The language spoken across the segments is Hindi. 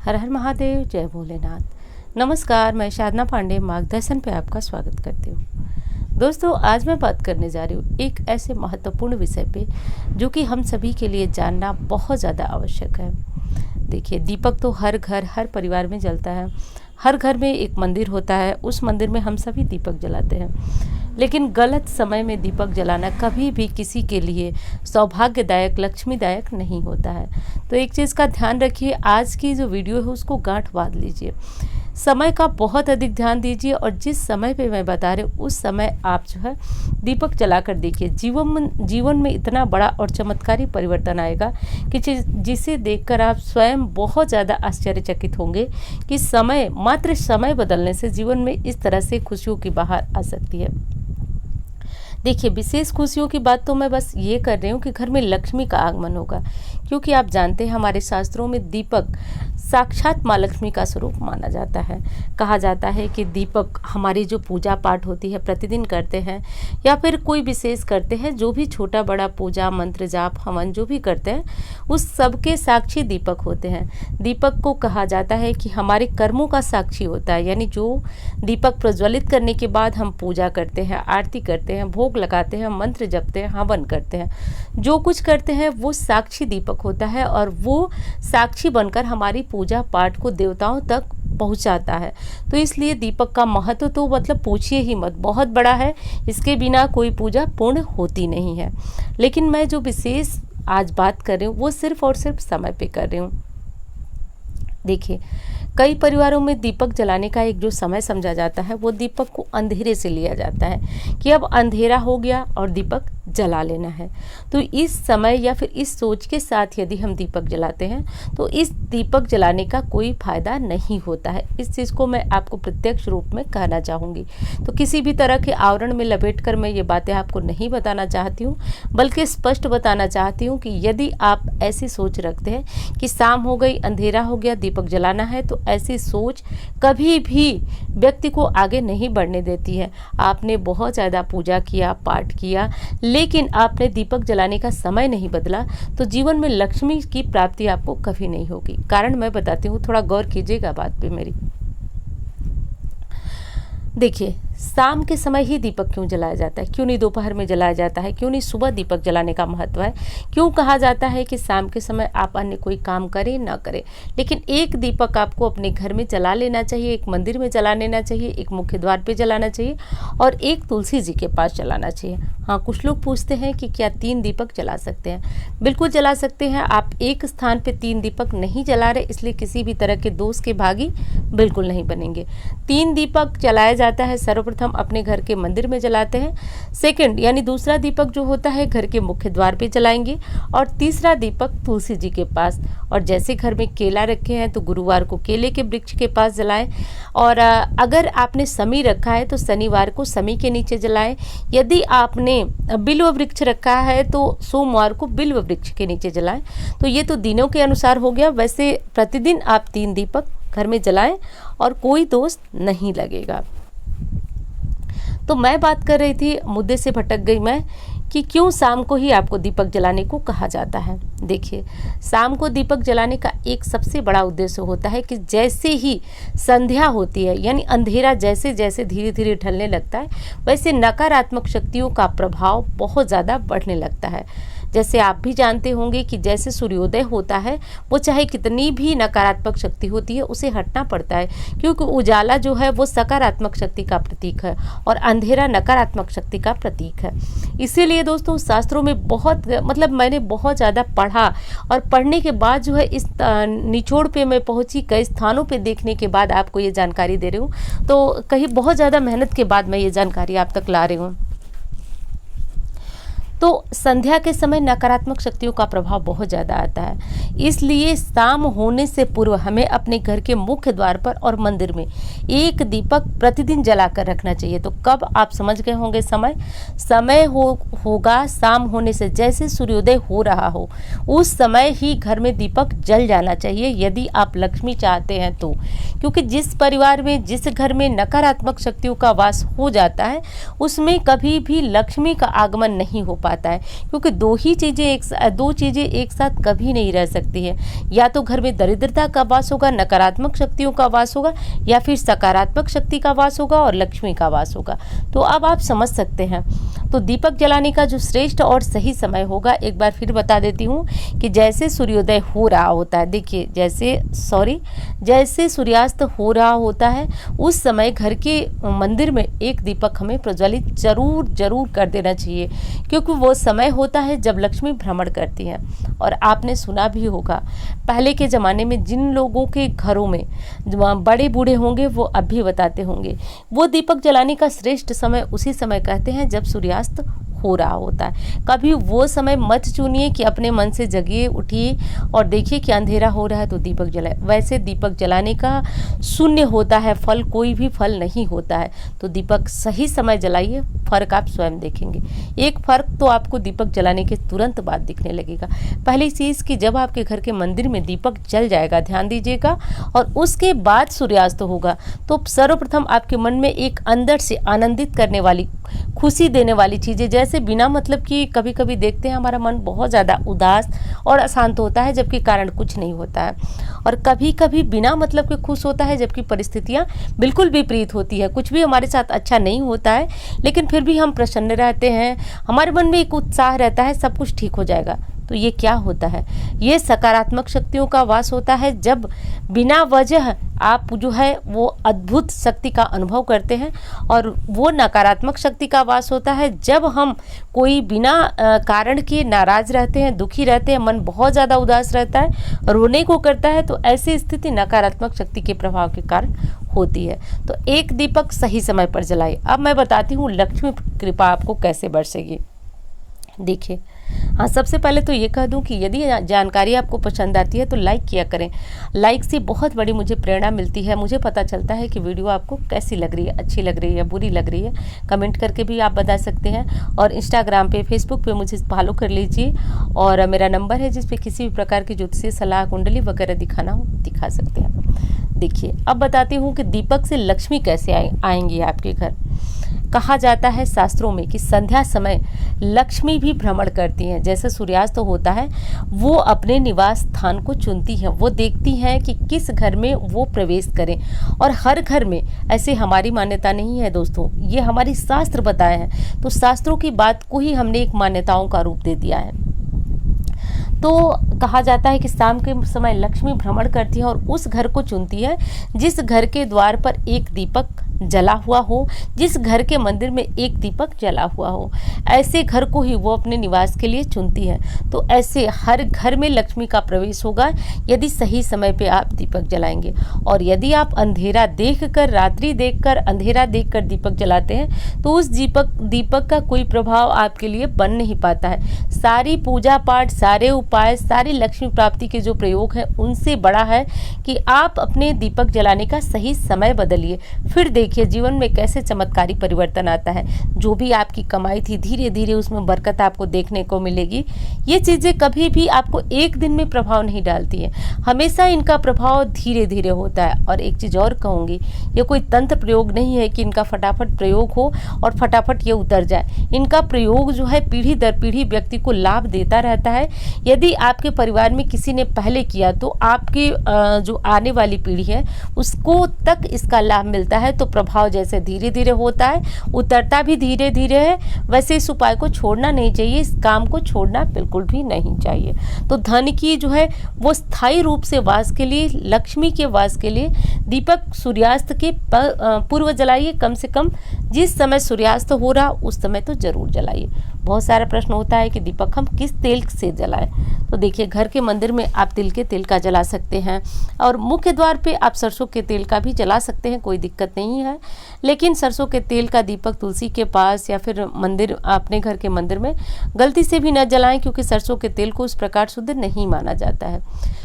हर हर महादेव, जय भोलेनाथ। नमस्कार, मैं साधना पांडे मार्गदर्शन पे आपका स्वागत करती हूँ। दोस्तों, आज मैं बात करने जा रही हूँ एक ऐसे महत्वपूर्ण विषय पे जो कि हम सभी के लिए जानना बहुत ज़्यादा आवश्यक है। देखिए, दीपक तो हर घर हर परिवार में जलता है। हर घर में एक मंदिर होता है, उस मंदिर में हम सभी दीपक जलाते हैं। लेकिन गलत समय में दीपक जलाना कभी भी किसी के लिए सौभाग्यदायक, लक्ष्मीदायक नहीं होता है। तो एक चीज़ का ध्यान रखिए, आज की जो वीडियो है उसको गांठ बांध लीजिए। समय का बहुत अधिक ध्यान दीजिए और जिस समय पे मैं बता रही हूँ उस समय आप जो है दीपक जलाकर देखिए। जीवन में इतना बड़ा और चमत्कारी परिवर्तन आएगा कि जिसे देखकर आप स्वयं बहुत ज़्यादा आश्चर्यचकित होंगे कि मात्र समय बदलने से जीवन में इस तरह से खुशियों की बहार आ सकती है। देखिए, विशेष खुशियों की बात तो मैं बस ये कर रही हूँ कि घर में लक्ष्मी का आगमन होगा, क्योंकि आप जानते हैं हमारे शास्त्रों में दीपक साक्षात माँ लक्ष्मी का स्वरूप माना जाता है। कहा जाता है कि दीपक हमारी जो पूजा पाठ होती है, प्रतिदिन करते हैं या फिर कोई विशेष करते हैं, जो भी छोटा बड़ा पूजा मंत्र जाप हवन जो भी करते हैं, उस सब के साक्षी दीपक होते हैं। दीपक को कहा जाता है कि हमारे कर्मों का साक्षी होता है, यानी जो दीपक प्रज्वलित करने के बाद हम पूजा करते हैं, आरती करते हैं, भोग लगाते हैं, मंत्र जपते हैं, हवन करते हैं, जो कुछ करते हैं वो साक्षी दीपक होता है और वो साक्षी बनकर हमारी पूजा पाठ को देवताओं तक पहुंचाता है। तो इसलिए दीपक का महत्व तो मतलब पूछिए ही मत, बहुत बड़ा है। इसके बिना कोई पूजा पूर्ण होती नहीं है। लेकिन मैं जो विशेष आज बात कर रही हूँ वो सिर्फ और सिर्फ समय पे कर रही हूँ। देखिए, कई परिवारों में दीपक जलाने का एक जो समय समझा जाता है वो दीपक को अंधेरे से लिया जाता है कि अब अंधेरा हो गया और दीपक जला लेना है। तो इस समय या फिर इस सोच के साथ यदि हम दीपक जलाते हैं तो इस दीपक जलाने का कोई फायदा नहीं होता है। इस चीज़ को मैं आपको प्रत्यक्ष रूप में कहना चाहूँगी। तो किसी भी तरह के आवरण में लपेट कर मैं ये बातें आपको नहीं बताना चाहती हूँ, बल्कि स्पष्ट बताना चाहती हूँ कि यदि आप ऐसी सोच रखते हैं कि शाम हो गई, अंधेरा हो गया, दीपक जलाना है, तो ऐसी सोच कभी भी व्यक्ति को आगे नहीं बढ़ने देती है। आपने बहुत ज़्यादा पूजा किया, पाठ किया, लेकिन आपने दीपक जलाने का समय नहीं बदला तो जीवन में लक्ष्मी की प्राप्ति आपको कभी नहीं होगी। कारण मैं बताती हूँ, थोड़ा गौर कीजिएगा बात पे मेरी। देखिए, शाम के समय ही दीपक क्यों जलाया जाता है? क्यों नहीं दोपहर में जलाया जाता है? क्यों नहीं सुबह दीपक जलाने का महत्व है? क्यों कहा जाता है कि शाम के समय आप अन्य कोई काम करें ना करें, लेकिन एक दीपक आपको अपने घर में जला लेना चाहिए, एक मंदिर में जला लेना चाहिए, एक मुख्य द्वार पे जलाना चाहिए और एक तुलसी जी के पास जलाना चाहिए। हाँ, कुछ लोग पूछते हैं कि क्या 3 दीपक जला सकते हैं? बिल्कुल जला सकते हैं। आप एक स्थान पे 3 दीपक नहीं जला रहे, इसलिए किसी भी तरह के दोष के भागी बिल्कुल नहीं बनेंगे। 3 दीपक जलाया जाता है, सर्वप्रथम अपने घर के मंदिर में जलाते हैं, सेकंड यानी दूसरा दीपक जो होता है घर के मुख्य द्वार पे जलाएंगे और तीसरा दीपक तुलसी जी के पास। और जैसे घर में केला रखे हैं तो गुरुवार को केले के वृक्ष के पास जलाएं, और अगर आपने समी रखा है तो शनिवार को समी के नीचे जलाएं। यदि आपने बिल्व वृक्ष रखा है तो सोमवार को बिल्व वृक्ष के नीचे जलाएं। तो ये तो दिनों के अनुसार हो गया। वैसे प्रतिदिन आप 3 दीपक घर में जलाएं और कोई दोष नहीं लगेगा। तो मैं बात कर रही थी, मुद्दे से भटक गई मैं, कि क्यों शाम को ही आपको दीपक जलाने को कहा जाता है। देखिए, शाम को दीपक जलाने का एक सबसे बड़ा उद्देश्य होता है कि जैसे ही संध्या होती है, यानी अंधेरा जैसे जैसे धीरे धीरे ढलने लगता है, वैसे नकारात्मक शक्तियों का प्रभाव बहुत ज़्यादा बढ़ने लगता है। जैसे आप भी जानते होंगे कि जैसे सूर्योदय होता है, वो चाहे कितनी भी नकारात्मक शक्ति होती है उसे हटना पड़ता है, क्योंकि उजाला जो है वो सकारात्मक शक्ति का प्रतीक है और अंधेरा नकारात्मक शक्ति का प्रतीक है। इसीलिए दोस्तों, शास्त्रों में बहुत मैंने बहुत ज़्यादा पढ़ा और पढ़ने के बाद जो है इस निचोड़ पे मैं पहुंची, कई स्थानों पे देखने के बाद आपको ये जानकारी दे रही हूँ। तो कहीं बहुत ज़्यादा मेहनत के बाद मैं ये जानकारी आप तक ला रही हूँ। तो संध्या के समय नकारात्मक शक्तियों का प्रभाव बहुत ज़्यादा आता है, इसलिए शाम होने से पूर्व हमें अपने घर के मुख्य द्वार पर और मंदिर में एक दीपक प्रतिदिन जलाकर रखना चाहिए। तो कब, आप समझ गए होंगे समय होगा शाम होने से, जैसे सूर्योदय हो रहा हो उस समय ही घर में दीपक जल जाना चाहिए, यदि आप लक्ष्मी चाहते हैं तो। क्योंकि जिस परिवार में, जिस घर में नकारात्मक शक्तियों का वास हो जाता है उसमें कभी भी लक्ष्मी का आगमन नहीं हो पाता है, क्योंकि दो चीज़ें एक साथ कभी नहीं रह सकती है। या तो घर में दरिद्रता का वास होगा, नकारात्मक शक्तियों का वास होगा, या फिर सकारात्मक शक्ति का वास होगा और लक्ष्मी का वास होगा। तो अब आप समझ सकते हैं। तो दीपक जलाने का जो श्रेष्ठ और सही समय होगा, एक बार फिर बता देती हूँ कि जैसे सूर्योदय हो रहा होता है, देखिए जैसे सूर्यास्त हो रहा होता है, उस समय घर के मंदिर में एक दीपक हमें प्रज्वलित जरूर कर देना चाहिए, क्योंकि वो समय होता है जब लक्ष्मी भ्रमण करती है। और आपने सुना भी होगा, पहले के ज़माने में जिन लोगों के घरों में बड़े बूढ़े होंगे वो अब भी बताते होंगे, वो दीपक जलाने का श्रेष्ठ समय उसी समय कहते हैं जब सूर्यास्त हो रहा होता है। कभी वो समय मत चुनिए कि अपने मन से जगिए, उठिए और देखिए कि अंधेरा हो रहा है तो दीपक जलाए। वैसे दीपक जलाने का शून्य होता है फल, कोई भी फल नहीं होता है। तो दीपक सही समय जलाइए, फर्क आप स्वयं देखेंगे। एक फर्क तो आपको दीपक जलाने के तुरंत बाद दिखने लगेगा। पहली चीज़ कि जब आपके घर के मंदिर में दीपक जल जाएगा, ध्यान दीजिएगा, और उसके बाद सूर्यास्त होगा, तो सर्वप्रथम आपके मन में एक अंदर से आनंदित करने वाली, खुशी देने वाली चीज़ें, जैसे बिना मतलब कि कभी कभी देखते हैं हमारा मन बहुत ज़्यादा उदास और अशांत होता है जबकि कारण कुछ नहीं होता है, और कभी कभी बिना मतलब के खुश होता है जबकि परिस्थितियाँ बिल्कुल विपरीत होती है, कुछ भी हमारे साथ अच्छा नहीं होता है लेकिन फिर भी हम प्रसन्न रहते हैं, हमारे मन में एक उत्साह रहता है, सब कुछ ठीक हो जाएगा। तो ये क्या होता है? ये सकारात्मक शक्तियों का वास होता है, जब बिना वजह आप जो है वो अद्भुत शक्ति का अनुभव करते हैं। और वो नकारात्मक शक्ति का वास होता है जब हम कोई बिना कारण के नाराज रहते हैं, दुखी रहते हैं, मन बहुत ज़्यादा उदास रहता है, रोने को करता है। तो ऐसी स्थिति नकारात्मक शक्ति के प्रभाव के कारण होती है। तो एक दीपक सही समय पर जलाइए। अब मैं बताती हूँ लक्ष्मी कृपा आपको कैसे बरसेगी। देखिए, हाँ, सबसे पहले तो ये कह दूं कि यदि जानकारी आपको पसंद आती है तो लाइक किया करें। लाइक से बहुत बड़ी मुझे प्रेरणा मिलती है, मुझे पता चलता है कि वीडियो आपको कैसी लग रही है, अच्छी लग रही है, बुरी लग रही है। कमेंट करके भी आप बता सकते हैं। और इंस्टाग्राम पे, फेसबुक पे मुझे फॉलो कर लीजिए। और मेरा नंबर है जिस पे किसी भी प्रकार की ज्योतिषीय सलाह, कुंडली वगैरह दिखाना हो दिखा सकते हैं। देखिए, अब बताती हूँ कि दीपक से लक्ष्मी कैसे आएंगी आपके घर। कहा जाता है शास्त्रों में कि संध्या समय लक्ष्मी भी भ्रमण करती हैं। जैसे सूर्यास्त होता है, वो अपने निवास स्थान को चुनती हैं, वो देखती हैं कि किस घर में वो प्रवेश करें। और हर घर में ऐसे हमारी मान्यता नहीं है दोस्तों, ये हमारी शास्त्र बताए हैं। तो शास्त्रों की बात को ही हमने एक मान्यताओं का रूप दे दिया है। तो कहा जाता है कि शाम के समय लक्ष्मी भ्रमण करती है और उस घर को चुनती है जिस घर के द्वार पर एक दीपक जला हुआ हो, जिस घर के मंदिर में एक दीपक जला हुआ हो, ऐसे घर को ही वो अपने निवास के लिए चुनती है। तो ऐसे हर घर में लक्ष्मी का प्रवेश होगा यदि सही समय पे आप दीपक जलाएंगे। और यदि आप अंधेरा देखकर, रात्रि देखकर, अंधेरा देखकर दीपक जलाते हैं तो उस दीपक का कोई प्रभाव आपके लिए बन नहीं पाता है। सारी पूजा पाठ, सारे उपाय, सारी लक्ष्मी प्राप्ति के जो प्रयोग हैं उनसे बड़ा है कि आप अपने दीपक जलाने का सही समय बदलिए। फिर देखिए जीवन में कैसे चमत्कारी परिवर्तन आता है। जो भी आपकी कमाई थी धीरे धीरे उसमें बरकत आपको देखने को मिलेगी। ये चीज़ें कभी भी आपको एक दिन में प्रभाव नहीं डालती है, हमेशा इनका प्रभाव धीरे धीरे होता है। और एक चीज़ और कहूँगी, ये कोई तंत्र प्रयोग नहीं है कि इनका फटाफट प्रयोग हो और फटाफट ये उतर जाए। इनका प्रयोग जो है पीढ़ी दर पीढ़ी व्यक्ति को लाभ देता रहता है। यदि आपके परिवार में किसी ने पहले किया तो आपके जो आने वाली पीढ़ी है उसको तक इसका लाभ मिलता है। तो प्रभाव जैसे धीरे धीरे होता है, उतरता भी धीरे धीरे है, वैसे इस उपाय को छोड़ना नहीं चाहिए, इस काम को छोड़ना बिल्कुल भी नहीं चाहिए। तो धन की जो है वो स्थायी रूप से वास के लिए, लक्ष्मी के वास के लिए दीपक सूर्यास्त के पूर्व जलाइए। कम से कम जिस समय सूर्यास्त हो रहा उस समय तो जरूर जलाइए। बहुत सारा प्रश्न होता है कि दीपक हम किस तेल से जलाएं। तो देखिए, घर के मंदिर में आप तिल के तेल का जला सकते हैं और मुख्य द्वार पे आप सरसों के तेल का भी जला सकते हैं, कोई दिक्कत नहीं है। लेकिन सरसों के तेल का दीपक तुलसी के पास या फिर मंदिर, अपने घर के मंदिर में गलती से भी न जलाएं, क्योंकि सरसों के तेल को उस प्रकार शुद्ध नहीं माना जाता है।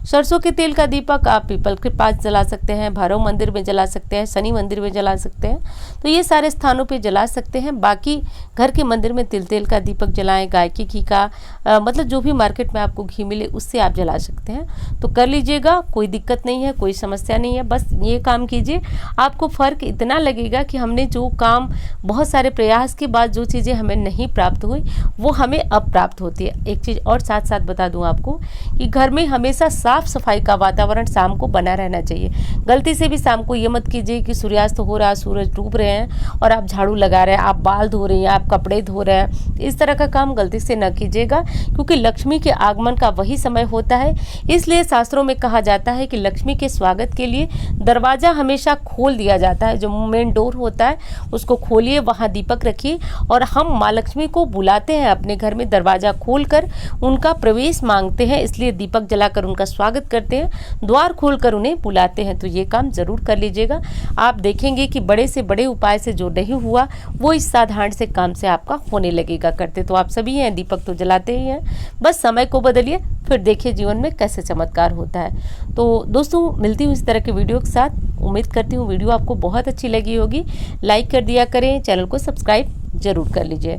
सरसों के तेल का दीपक आप पीपल के पास जला सकते हैं, भैरव मंदिर में जला सकते हैं, शनि मंदिर में जला सकते हैं। तो ये सारे स्थानों पे जला सकते हैं। बाकी घर के मंदिर में तिल तेल का दीपक जलाएं, गाय के घी का मतलब जो भी मार्केट में आपको घी मिले उससे आप जला सकते हैं। तो कर लीजिएगा, कोई दिक्कत नहीं है, कोई समस्या नहीं है। बस ये काम कीजिए, आपको फ़र्क इतना लगेगा कि हमने जो काम बहुत सारे प्रयास के बाद जो चीज़ें हमें नहीं प्राप्त हुई वो हमें अब प्राप्त होती है। एक चीज़ और साथ साथ बता दूं आपको कि घर में हमेशा साफ सफाई का वातावरण शाम को बना रहना चाहिए। गलती से भी शाम को ये मत कीजिए कि सूर्यास्त हो रहा है, सूरज डूब रहे हैं और आप झाड़ू लगा रहे हैं, आप बाल धो रही हैं, आप कपड़े धो रहे हैं। इस तरह का काम गलती से न कीजिएगा, क्योंकि लक्ष्मी के आगमन का वही समय होता है। इसलिए शास्त्रों में कहा जाता है कि लक्ष्मी के स्वागत के लिए दरवाज़ा हमेशा खोल दिया जाता है। जो मेन डोर होता है उसको खोलिए, वहाँ दीपक रखिए और हम माँ लक्ष्मी को बुलाते हैं अपने घर में, दरवाज़ा खोलकर उनका प्रवेश मांगते हैं, इसलिए दीपक जलाकर उनका स्वागत करते हैं, द्वार खोलकर उन्हें बुलाते हैं। तो ये काम ज़रूर कर लीजिएगा। आप देखेंगे कि बड़े से बड़े उपाय से जो नहीं हुआ वो इस साधारण से काम से आपका होने लगेगा। करते तो आप सभी हैं, दीपक तो जलाते ही हैं, बस समय को बदलिए, फिर देखिए जीवन में कैसे चमत्कार होता है। तो दोस्तों मिलती हूँ इस तरह के वीडियो के साथ। उम्मीद करती हूँ वीडियो आपको बहुत अच्छी लगी होगी। लाइक कर दिया करें, चैनल को सब्सक्राइब जरूर कर लीजिए।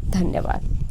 धन्यवाद।